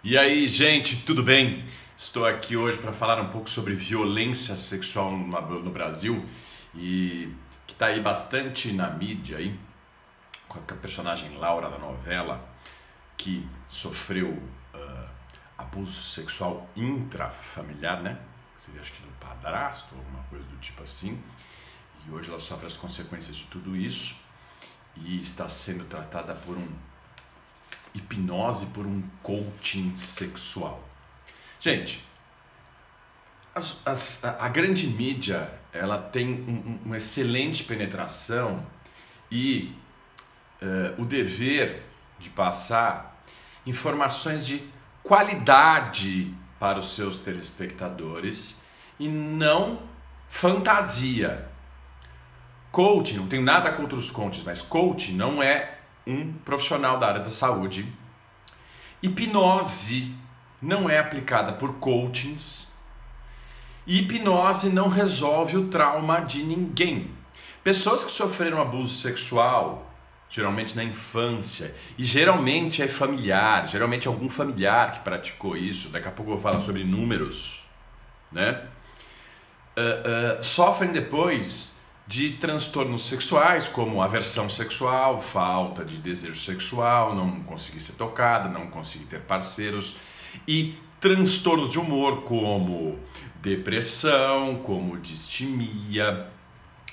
E aí, gente, tudo bem? Estou aqui hoje para falar um pouco sobre violência sexual no Brasil e que está aí bastante na mídia aí, com a personagem Laura da novela, que sofreu abuso sexual intrafamiliar, né? Seria acho que do padrasto ou alguma coisa do tipo assim. E hoje ela sofre as consequências de tudo isso e está sendo tratada por hipnose, por um coaching sexual. Gente, a grande mídia, ela tem uma excelente penetração e o dever de passar informações de qualidade para os seus telespectadores e não fantasia. Coaching, não tenho nada contra os coaches, mas coaching não é um profissional da área da saúde. Hipnose não é aplicada por coachings. E hipnose não resolve o trauma de ninguém. Pessoas que sofreram abuso sexual, geralmente na infância, e geralmente é familiar, geralmente é algum familiar que praticou isso, daqui a pouco eu vou falar sobre números, né? Sofrem depois de transtornos sexuais, como aversão sexual, falta de desejo sexual, não conseguir ser tocada, não conseguir ter parceiros, e transtornos de humor, como depressão, como distimia,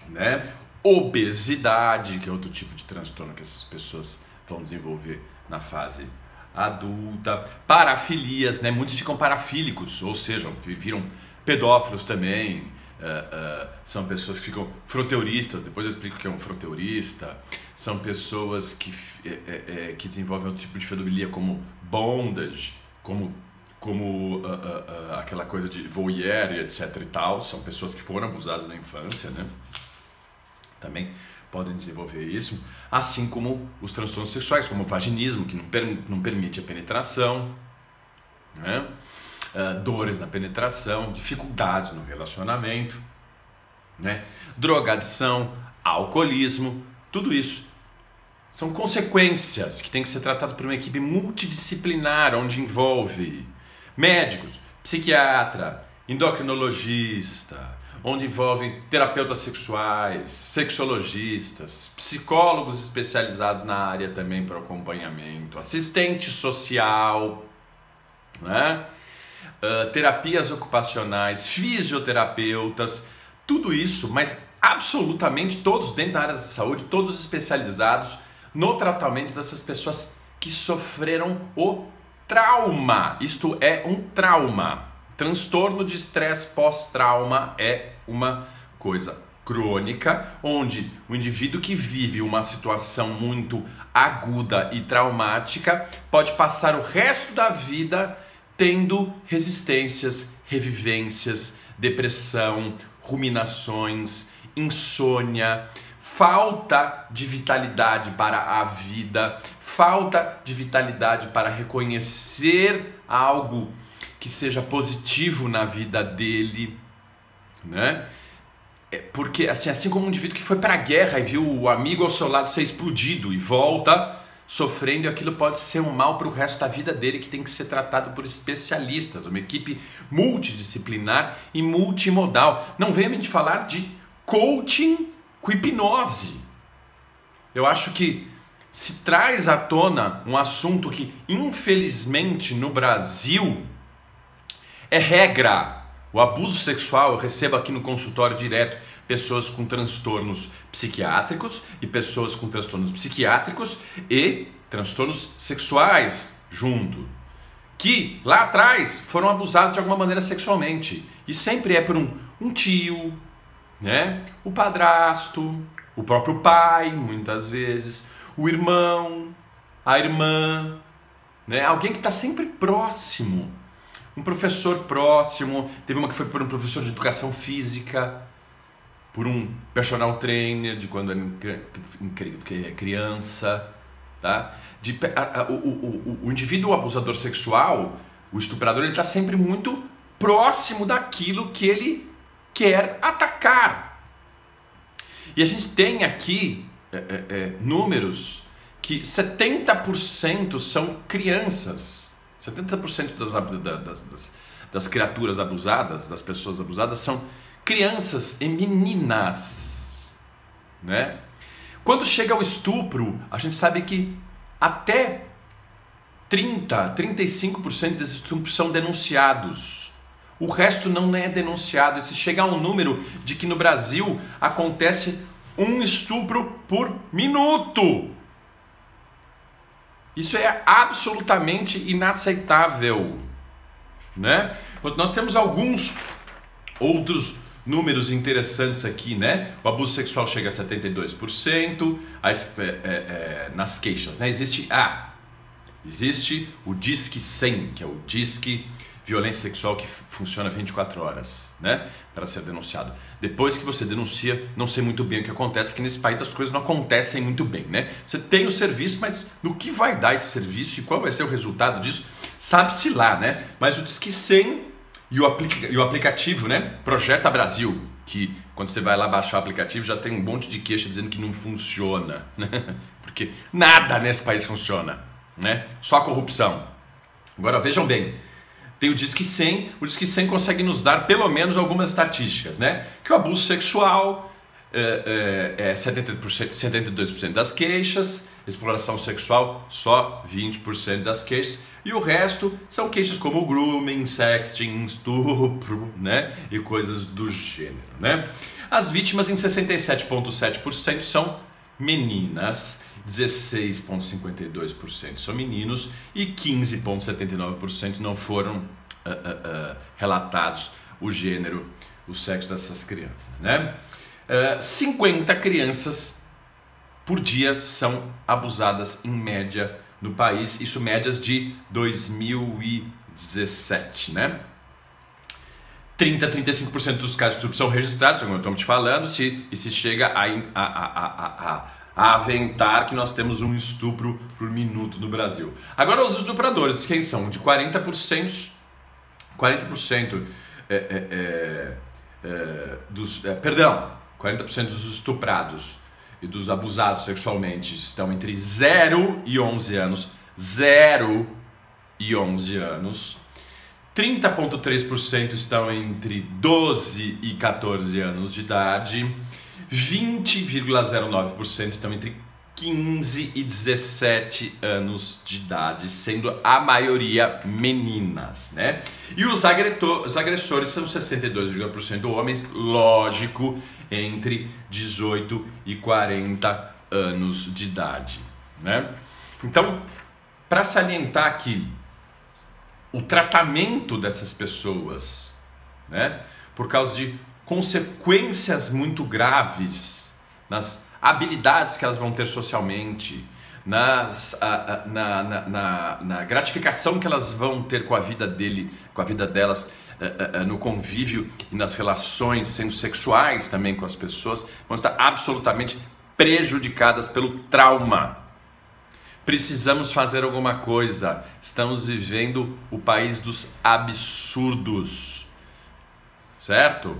né? Obesidade, que é outro tipo de transtorno que essas pessoas vão desenvolver na fase adulta, parafilias, né? Muitos ficam parafílicos, ou seja, viram pedófilos também. São pessoas que ficam froteuristas, depois eu explico o que é um froteurista. São pessoas que desenvolvem outro tipo de pedofilia, como bondage, como aquela coisa de voyeur, etc e tal. São pessoas que foram abusadas na infância, né? Também podem desenvolver isso, assim como os transtornos sexuais, como o vaginismo, que não permite a penetração, né? Dores na penetração, dificuldades no relacionamento, né? Drogadição, alcoolismo, tudo isso são consequências que tem que ser tratado por uma equipe multidisciplinar, onde envolve médicos, psiquiatra, endocrinologista, onde envolve terapeutas sexuais, sexologistas, psicólogos especializados na área também para acompanhamento, assistente social, né? Terapias ocupacionais, fisioterapeutas, tudo isso, mas absolutamente todos dentro da área da saúde, todos especializados no tratamento dessas pessoas que sofreram o trauma. Isto é um trauma. Transtorno de estresse pós-trauma é uma coisa crônica, onde o indivíduo que vive uma situação muito aguda e traumática pode passar o resto da vida tendo resistências, revivências, depressão, ruminações, insônia, falta de vitalidade para a vida, falta de vitalidade para reconhecer algo que seja positivo na vida dele, né? Porque assim como um indivíduo que foi para a guerra e viu o amigo ao seu lado ser explodido e volta sofrendo, e aquilo pode ser um mal para o resto da vida dele, que tem que ser tratado por especialistas, uma equipe multidisciplinar e multimodal. Não venha me falar de coaching com hipnose. Eu acho que se traz à tona um assunto que, infelizmente, no Brasil é regra. O abuso sexual, eu recebo aqui no consultório direto pessoas com transtornos psiquiátricos e pessoas com transtornos psiquiátricos e transtornos sexuais junto, que lá atrás foram abusados de alguma maneira sexualmente, e sempre é por um tio, né? O padrasto, o próprio pai, muitas vezes, o irmão, a irmã, né? Alguém que está sempre próximo. Um professor próximo, teve uma que foi por um professor de educação física, por um personal trainer de quando é criança, tá? O indivíduo abusador sexual, o estuprador, ele está sempre muito próximo daquilo que ele quer atacar. E a gente tem aqui números que 70% são crianças. 70% das criaturas abusadas, das pessoas abusadas, são crianças e meninas, né? Quando chega ao estupro, a gente sabe que até 35% desses estupros são denunciados. O resto não é denunciado. E se chegar a um número de que no Brasil acontece um estupro por minuto. Isso é absolutamente inaceitável, né? Nós temos alguns outros números interessantes aqui, né? O abuso sexual chega a 72% nas queixas, né? Existe o Disque 100, que é o Disque Violência Sexual, que funciona 24 horas, né? Para ser denunciado. Depois que você denuncia, não sei muito bem o que acontece, porque nesse país as coisas não acontecem muito bem, né? Você tem o serviço, mas no que vai dar esse serviço e qual vai ser o resultado disso, sabe-se lá, né? Mas o Disque 100 e o aplicativo, né? Projeta Brasil, que quando você vai lá baixar o aplicativo já tem um monte de queixa dizendo que não funciona, né? Porque nada nesse país funciona, né? Só a corrupção. Agora vejam bem, tem o Disque 100, o Disque 100 consegue nos dar pelo menos algumas estatísticas, né? Que o abuso sexual é 72% das queixas, exploração sexual só 20% das queixas, e o resto são queixas como grooming, sexting, estupro, né? E coisas do gênero, né? As vítimas em 67,7% são meninas, 16,52% são meninos e 15,79% não foram relatados o gênero, o sexo dessas crianças, né? 50 crianças por dia são abusadas em média no país, isso médias de 2017, né? 30 a 35% dos casos de estupro são registrados, como eu estou te falando, e se chega a aventar que nós temos um estupro por minuto no Brasil. Agora os estupradores, quem são? De 40% dos estuprados e dos abusados sexualmente estão entre 0 e 11 anos. 0 e 11 anos. 30,3% estão entre 12 e 14 anos de idade. 20,09% estão entre 15 e 17 anos de idade, sendo a maioria meninas, né? E os agressores são 62,% homens, lógico, entre 18 e 40 anos de idade, né? Então, para salientar aqui o tratamento dessas pessoas, né? Por causa de consequências muito graves nas habilidades que elas vão ter socialmente, na gratificação que elas vão ter com a vida delas, no convívio e nas relações, sendo sexuais também com as pessoas, vão estar absolutamente prejudicadas pelo trauma. Precisamos fazer alguma coisa. Estamos vivendo o país dos absurdos, certo?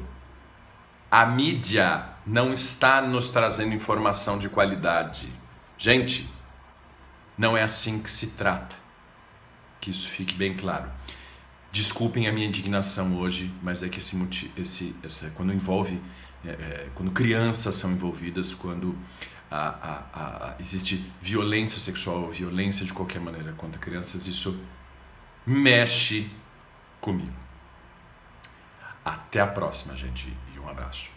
A mídia não está nos trazendo informação de qualidade. Gente, não é assim que se trata. Que isso fique bem claro. Desculpem a minha indignação hoje, mas é que quando envolve, quando crianças são envolvidas, quando existe violência sexual, violência de qualquer maneira contra crianças, isso mexe comigo. Até a próxima, gente, e um abraço.